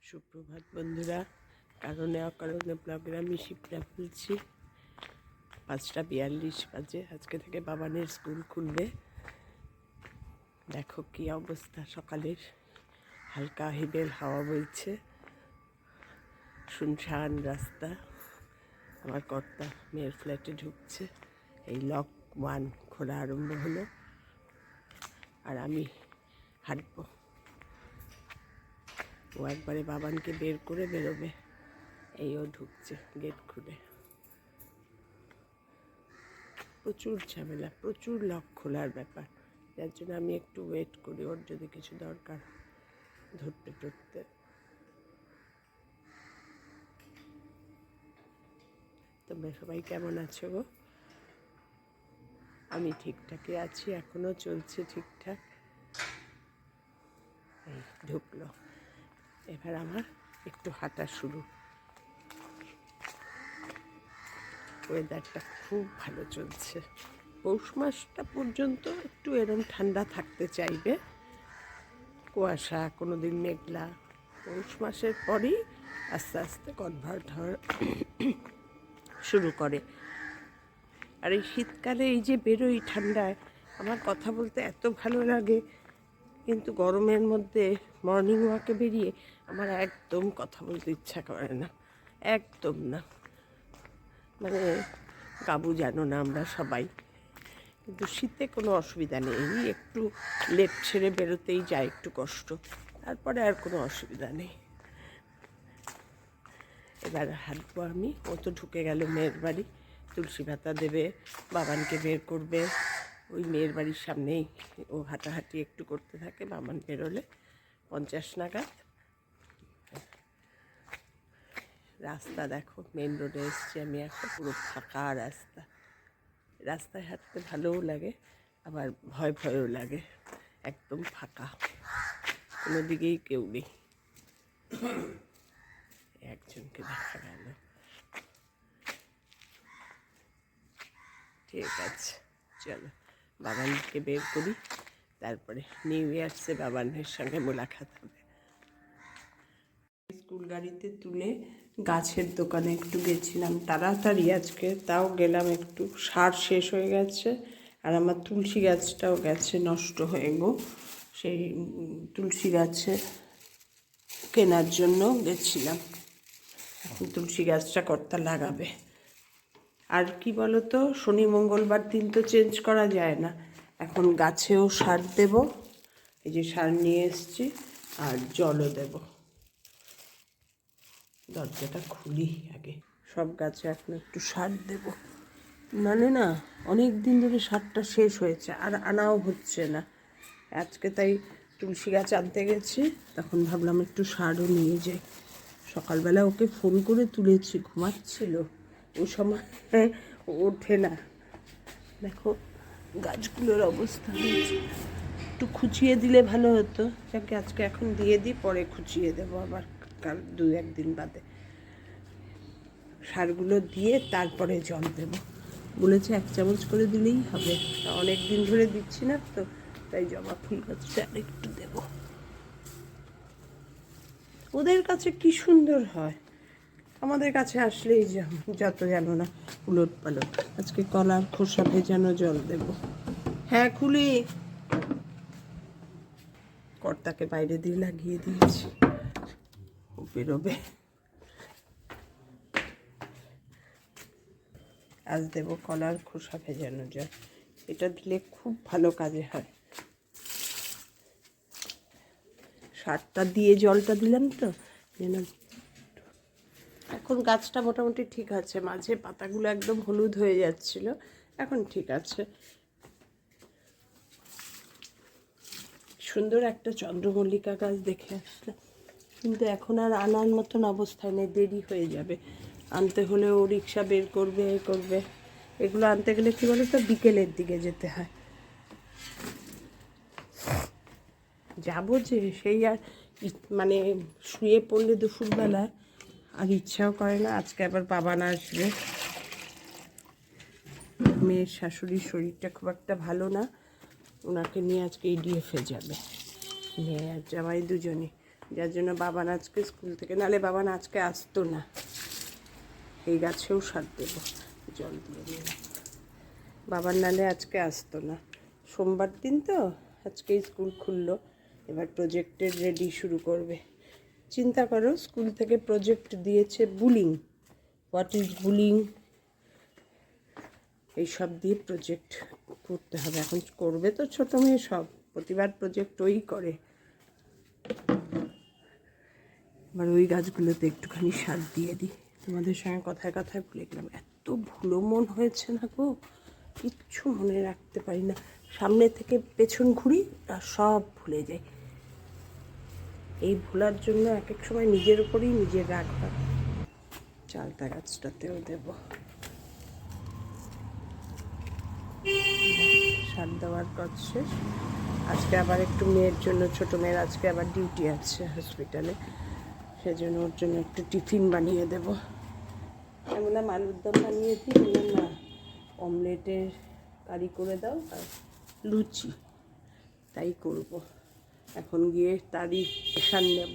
সুপ্রভাত বন্ধুরা। কারণে অকারণে ব্লগের আমি শিবরা বলছি। 5:42 বাজে। আজকে থেকে বাবানের স্কুল খুলবে। দেখো কি অবস্থা সকালের। হালকা হিবেল হাওয়া বইছে, শুনশান রাস্তা। আমার কর্তা মেয়ের ফ্ল্যাটে ঢুকছে। এই লক 1 খোলা আরম্ভ হলো, আর আমি হাঁটবো। ও একবারে বাবানকে বের করে বেরোবে। এইও ঢুকছে গেট খুলে। প্রচুর ঝামেলা, প্রচুর লক খোলার ব্যাপার, যার জন্য আমি একটু ওয়েট করি ওর যদি কিছু দরকার ধরতে টরতে। তোমরা সবাই কেমন আছো গো? আমি ঠিকঠাকই আছি, এখনো চলছে ঠিকঠাক। এই ঢুকলো, এবার আমার একটু হাঁটা শুরু। ওয়েদারটা খুব ভালো চলছে। পৌষ মাসটা পর্যন্ত একটু এরম ঠান্ডা থাকতে চাইবে, কুয়াশা, কোনো দিন মেঘলা। পৌষ মাসের পরই আস্তে আস্তে কনভার্ট হওয়া শুরু করে। আর এই শীতকালে এই যে বেরোই ঠান্ডায়, আমার কথা বলতে এত ভালো লাগে, কিন্তু গরমের মধ্যে মর্নিং ওয়াকে বেরিয়ে আমার একদম কথা বলতে ইচ্ছা করে না, একদম না। মানে কাবু জানো না আমরা সবাই, কিন্তু শীতে কোনো অসুবিধা নেই। একটু লেপ ছেড়ে বেরোতেই যায় একটু কষ্ট, তারপরে আর কোনো অসুবিধা নেই। এবার হাঁটবো আমি। ও তো ঢুকে গেল মেয়ের বাড়ি, তুলসী পাতা দেবে, বাবানকে বের করবে। ওই মেয়ের বাড়ির সামনেই ও হাঁটাহাঁটি একটু করতে থাকে। বাবান বেরোলে 50 নাগাদ। রাস্তা দেখো, মেন রোডে এসছি আমি, একটা পুরো ফাঁকা রাস্তা। রাস্তায় হাঁটতে ভালোও লাগে, আবার ভয় ভয়ও লাগে। একদম ফাঁকা, কোনো দিকেই কেউ নেই। একজনকে দেখা গেল। ঠিক আছে, চলো বাবানকে বের করি, তারপরে নিউ ইয়ার্সে বাবানের সঙ্গে মোলাকাত হবে। স্কুল গাড়িতে তুলে গাছের দোকানে একটু গেছিলাম তাড়াতাড়ি আজকে, তাও গেলাম একটু। সার শেষ হয়ে গেছে, আর আমার তুলসী গাছটাও গেছে নষ্ট হয়ে গো। সেই তুলসী গাছে কেনার জন্য গেছিলাম। এখন তুলসী গাছটা কর্তা লাগাবে। আর কি বলো তো, শনি মঙ্গলবার দিন তো চেঞ্জ করা যায় না। এখন গাছেও সার দেব, এই যে সার নিয়ে এসছি, আর জলও দেব। দরজাটা খুলি আগে। সব গাছে এখন একটু সার দেব, মানে না অনেক দিন ধরে সারটা শেষ হয়েছে, আর আনাও হচ্ছে না। আজকে তাই তুলসী গাছ আনতে গেছি, তখন ভাবলাম একটু সারও নিয়ে যাই। সকালবেলা ওকে ফোন করে তুলেছি, ঘুমাচ্ছিল, ও সময় ওঠে না। দেখো গাছগুলোর অবস্থা হয়েছে। একটু খুঁচিয়ে দিলে ভালো হতো, যাকে আজকে এখন দিয়ে দিই, পরে খুঁচিয়ে দেবো আবার কাল 2-1 দিন বাদে। সারগুলো দিয়ে তারপরে জল দেব বলেছে, 1 চামচ করে দিলেই হবে। অনেক দিন ধরে দিচ্ছি না তো, তাই জবা ফুল গাছটা আর একটু দেব। ওদের কাছে কি সুন্দর হয়, আমাদের কাছে আসলেই যত জানো না উলট পালট। আজকে কলার খোসা ভেজানো জল দেব। হ্যাঁ খুলি। কর্তাকে বাইরে দিয়ে লাগিয়ে দিয়েছি, ও বেরোবে। আজ দেবো কলার খোসা ভেজানো জল, এটা দিলে খুব ভালো কাজে হয়। সারটা দিয়ে জলটা দিলাম তো যেন। এখন গাছটা মোটামুটি ঠিক আছে, মাঝে পাতাগুলো একদম হলুদ হয়ে যাচ্ছিল, এখন ঠিক আছে। সুন্দর একটা চন্দ্রমল্লিকা গাছ দেখে আসলাম, কিন্তু এখন আর আনার মতন অবস্থায় নেই, দেরি হয়ে যাবে। আনতে হলে ও রিক্সা বের করবে করবে। এগুলো আনতে গেলে কী বলো তো, বিকেলের দিকে যেতে হয়। যাবো যে সেই আর মানে শুয়ে পড়লে দুপুরবেলায় আর ইচ্ছাও করে না। আজকে আবার বাবান আসবে, মেয়ের শাশুড়ির শরীরটা খুব একটা ভালো না, ওনাকে নিয়ে আজকে ইডিএফে যাবে, মেয়ে আর জামাই দুজনে। যার জন্য বাবান আজকে স্কুল থেকে, নাহলে বাবান আজকে আসতো না। এই গাছেও সার দেবো, জল দিয়ে দিলাম। বাবার নালে আজকে আসতো না, সোমবার দিন তো, আজকেই স্কুল খুললো। এবার প্রজেক্টের রেডি শুরু করবে। চিন্তা করো, স্কুল থেকে প্রজেক্ট দিয়েছে বুলিং, হোয়াট ইজ বুলিং, এইসব দিয়ে প্রজেক্ট করতে হবে। এখন করবে তো ছোটো মেয়ে, সব প্রতিবার প্রজেক্ট ওই করে। এবার ওই গাছগুলোতে একটুখানি সার দিয়ে দিই। তোমাদের সঙ্গে কথায় কথায় ভুলে গেলাম, এত ভুলো মন হয়েছে না গো, কিচ্ছু মনে রাখতে পারি না। সামনে থেকে পেছন ঘুরি আর সব ভুলে যাই। এই ভোলার জন্য এক এক সময় নিজের উপরেই নিজের রাগ হয়। চালতা গাছটাতেও দেব সার দেওয়ার কাজ শেষ। আজকে আবার একটু মেয়ের জন্য, ছোটো মেয়ের আজকে আবার ডিউটি আছে হসপিটালে, সেজন্য ওর জন্য একটু টিফিন বানিয়ে দেব। আমি বললাম আলুর দম বানিয়ে দিই, বললাম না, অমলেটের কারি করে দাও আর লুচি, তাই করব। এখন গিয়ে তারই পেশান নেব।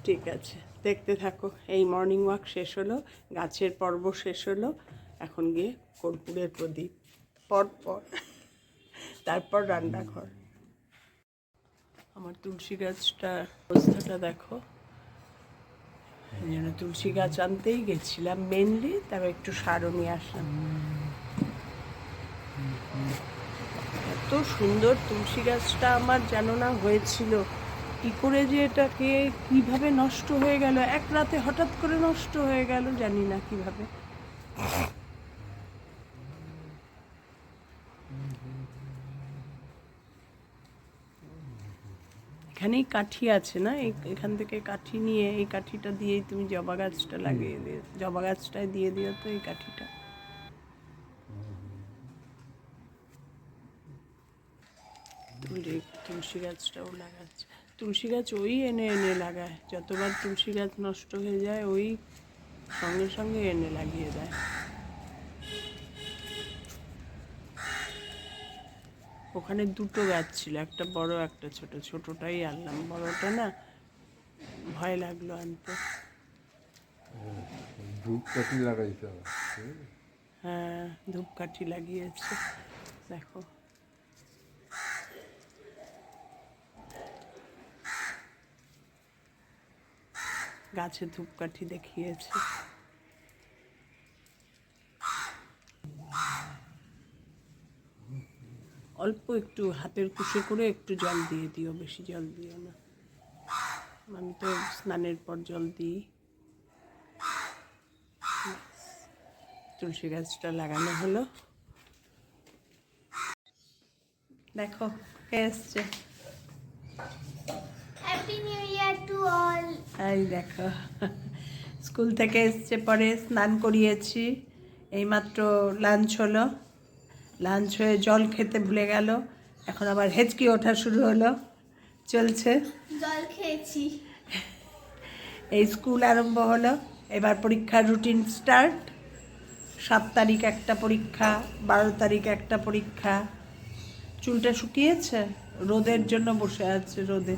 ঠিক আছে, দেখতে থাকো। এই মর্নিং ওয়াক শেষ হলো, গাছের পর্ব শেষ হলো, এখন গিয়ে কর্পূরের প্রদীপ পর তারপর রান্নাঘর। আমার তুলসী গাছটা অবস্থাটা দেখো। এই জন্য তুলসী গাছ আনতেই গেছিলাম মেনলি, তারপর একটু সারও নিয়ে আসলাম। এত সুন্দর তুলসী গাছটা আমার জানো না হয়েছিল, কী করে যে এটাকে কিভাবে নষ্ট হয়ে গেল, এক রাতে হঠাৎ করে নষ্ট হয়ে গেল, জানি না কিভাবে। এখানেই কাঠি আছে না, এখান থেকে কাঠি নিয়ে এই কাঠিটা দিয়েই তুমি জবা গাছটা লাগিয়ে দিও, জবা গাছটায় দিয়ে দিও তো এই কাঠিটা। তুলসী গাছটাও লাগাচ্ছে, তুলসী গাছ ওই এনে এনে লাগায়, যতবার তুলসী গাছ নষ্ট হয়ে যায় ওই সঙ্গে সঙ্গে এনে লাগিয়ে দেয়। ওখানে দুটো গাছ ছিল, একটা বড় একটা ছোট, ছোটটাই আনলাম, বড়টা না ভয় লাগলো আনতে। ধূপকাঠি লাগাইতে হবে। হ্যাঁ, ধূপকাঠি লাগিয়েছে দেখো। গাছে ধূপকাঠি দেখিয়েছে। অল্প একটু হাতের কুশে করে একটু জল দিয়ে দিও, বেশি জল দিও না। আমি তো স্নানের পর জল দিই। তুলসী গাছটা লাগানো হলো। দেখো কে এসছে। Happy new year to all. এই দেখো, স্কুল থেকে এসছে, পরে স্নান করিয়েছি, এইমাত্র লাঞ্চ হলো, লাঞ্চ হয়ে জল খেতে ভুলে গেল, এখন আবার হেঁচকি ওঠা শুরু হলো, চলছে। জল খেয়েছি। এই স্কুল আরম্ভ হলো, এবার পরীক্ষার রুটিন স্টার্ট। 7 তারিখ একটা পরীক্ষা, 12 তারিখ একটা পরীক্ষা। চুলটা শুকিয়েছে, রোদের জন্য বসে আছে রোদে।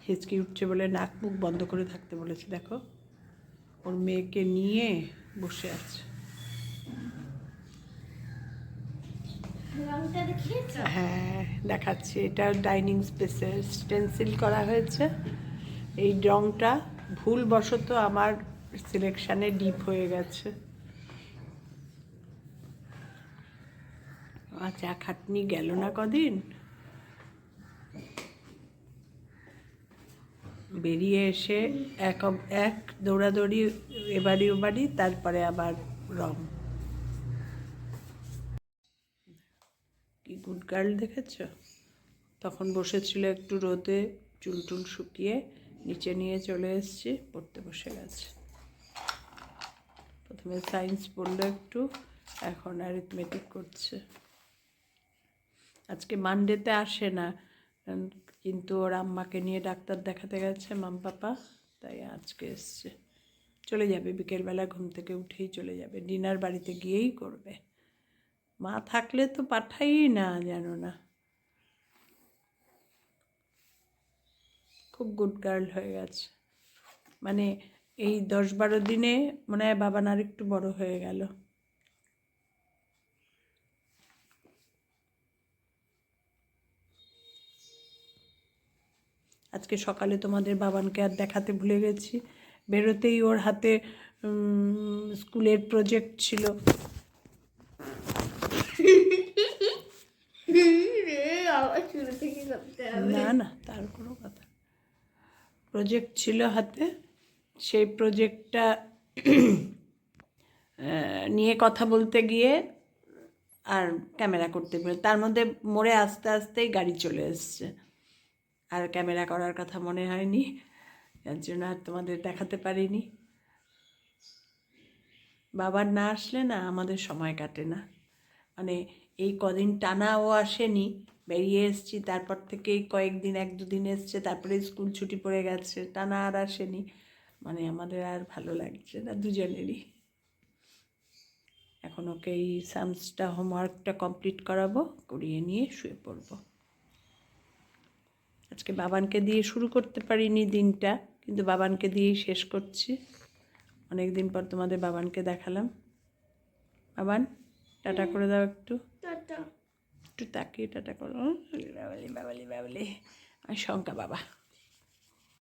হেঁচকি উঠছে বলে নাক মুখ বন্ধ করে থাকতে বলেছে, দেখো ওর মেয়েকে নিয়ে বসে আছে। রংটা দেখিয়েছো? হ্যাঁ দেখাচ্ছি, এটা ডাইনিং স্পেসে স্টেন্সিল করা হয়েছে। এই রংটা ভুলবশত আমার সিলেকশানে ডিপ হয়ে গেছে। চা খাটনি গেল না কদিন, বেরিয়ে এসে এক দৌড়াদৌড়ি, এবাড়ি ওবাড়ি, তারপরে আবার রং। কি গুড গার্ল দেখেছ, তখন বসেছিল একটু রোদে, চুল টুল শুকিয়ে নিচে নিয়ে চলে এসেছি, পড়তে বসে গেছে। প্রথমে সায়েন্স পড়লো একটু, এখন অ্যারিথমেটিক করছে। আজকে মানডেতে আসে না, কিন্তু ওর আম্মাকে নিয়ে ডাক্তার দেখাতে গেছে, মাম পাপা, তাই আজকে এসছে। চলে যাবে বিকেলবেলা, ঘুম থেকে উঠেই চলে যাবে, ডিনার বাড়িতে গিয়েই করবে। মা থাকলে তো পাঠাই না, জানো না। খুব গুড গার্ল হয়ে গেছে, মানে এই 10-12 দিনে মনে হয় বাবান আর একটু বড় হয়ে গেল। আজকে সকালে তোমাদের বাবানকে আর দেখাতে ভুলে গেছি, বেরোতেই ওর হাতে স্কুলের প্রজেক্ট ছিল। আবার শুরু থেকে করতে হবে। না না, তার কোনো কথা, প্রজেক্ট ছিল হাতে, সেই প্রজেক্টটা নিয়ে কথা বলতে গিয়ে আর ক্যামেরা করতে পারে, তার মধ্যে মোড়ে আস্তে আস্তেই গাড়ি চলে এসছে, আর ক্যামেরা করার কথা মনে হয়নি, যার জন্য আর তোমাদের দেখাতে পারিনি। বাবার না আসলে না আমাদের সময় কাটে না, মানে এই কদিন টানা ও আসেনি, বেরিয়ে এসেছি, তারপর থেকেই কয়েকদিন 1-2 দিন এসছে, তারপরে স্কুল ছুটি পড়ে গেছে, টানা আর আসেনি, মানে আমাদের আর ভালো লাগছে না দুজনেরই। এখন ওকে এই সামসটা হোমওয়ার্কটা কমপ্লিট করাবো, করিয়ে নিয়ে শুয়ে পড়বো। আজকে বাবানকে দিয়ে শুরু করতে পারিনি দিনটা, কিন্তু বাবানকে দিয়েই শেষ করছি। অনেক দিন পর তোমাদের বাবানকে দেখালাম। বাবান টাটা করে দাও একটু, টাটা। একটু তাকিয়ে টাটা করো। বাবালি বাবালি বাবালি, আমি শঙ্কা বাবা।